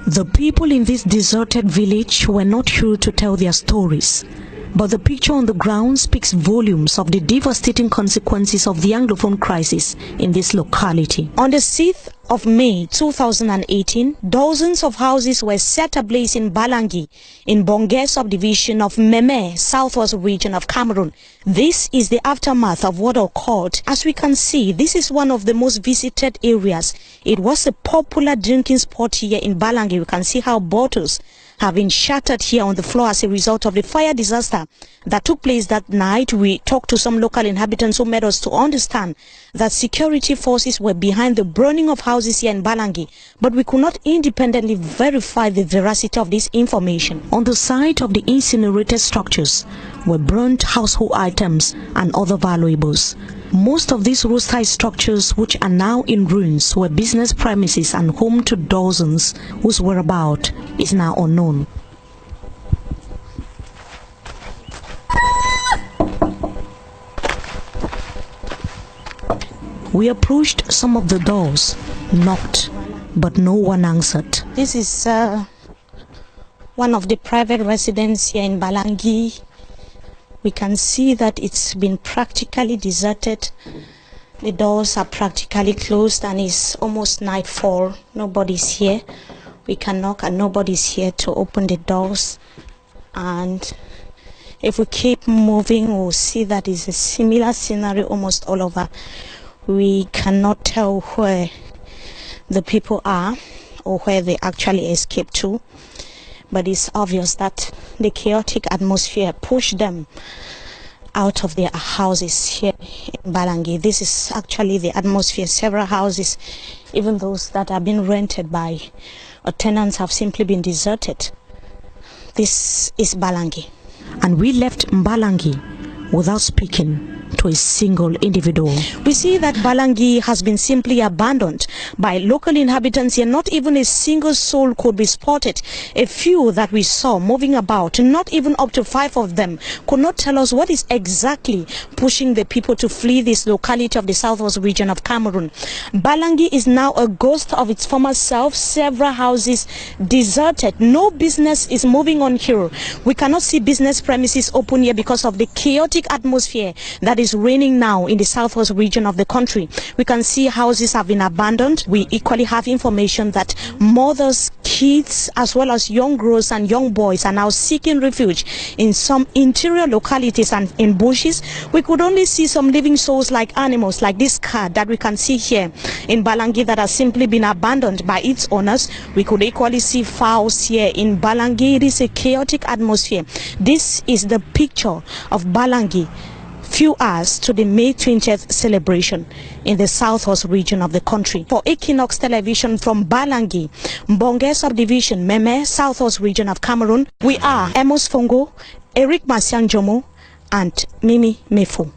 The people in this deserted village were not here to tell their stories, but the picture on the ground speaks volumes of the devastating consequences of the Anglophone crisis in this locality. On the 6th of May 2018, dozens of houses were set ablaze in Mbalangi, in Bongé subdivision of Meme, southwest region of Cameroun. This is the aftermath of what occurred. As we can see, this is one of the most visited areas. It was a popular drinking spot here in Mbalangi. We can see how bottles have been shattered here on the floor as a result of the fire disaster that took place that night. We talked to some local inhabitants who made us to understand that security forces were behind the burning of houses here in Mbalangi, but we could not independently verify the veracity of this information. On the site of the incinerated structures were burnt household items and other valuables. Most of these roadside structures, which are now in ruins, were business premises and home to dozens whose whereabouts is now unknown. We approached some of the doors, knocked, but no one answered. This is one of the private residences here in Mbalangi. We can see that it's been practically deserted. The doors are practically closed and it's almost nightfall. Nobody's here. We can knock and nobody's here to open the doors. And if we keep moving, we'll see that it's a similar scenario almost all over. We cannot tell where the people are or where they actually escaped to. But it's obvious that the chaotic atmosphere pushed them out of their houses here in Mbalangi. This is actually the atmosphere. Several houses, even those that have been rented by tenants, have simply been deserted. This is Mbalangi. And we left Mbalangi without speaking to a single individual. We see that Mbalangi has been simply abandoned by local inhabitants here. Not even a single soul could be spotted. A few that we saw moving about, not even up to 5 of them, could not tell us what is exactly pushing the people to flee this locality of the southwest region of Cameroun. Mbalangi is now a ghost of its former self. Several houses deserted. No business is moving on here. We cannot see business premises open here because of the chaotic atmosphere that is reigning now in the southwest region of the country. We can see houses have been abandoned. We equally have information that mothers, kids, as well as young girls and young boys are now seeking refuge in some interior localities and in bushes. We could only see some living souls like animals, like this cat that we can see here in Mbalangi that has simply been abandoned by its owners. We could equally see fowls here in Mbalangi. It is a chaotic atmosphere. This is the picture of Mbalangi few hours to the May 20th celebration in the southwest region of the country. For Equinox Television from Mbalangi, Bongé subdivision, Meme, southwest region of Cameroun, we are Amos Fongo, Eric Masianjomo, and Mimi Mefo.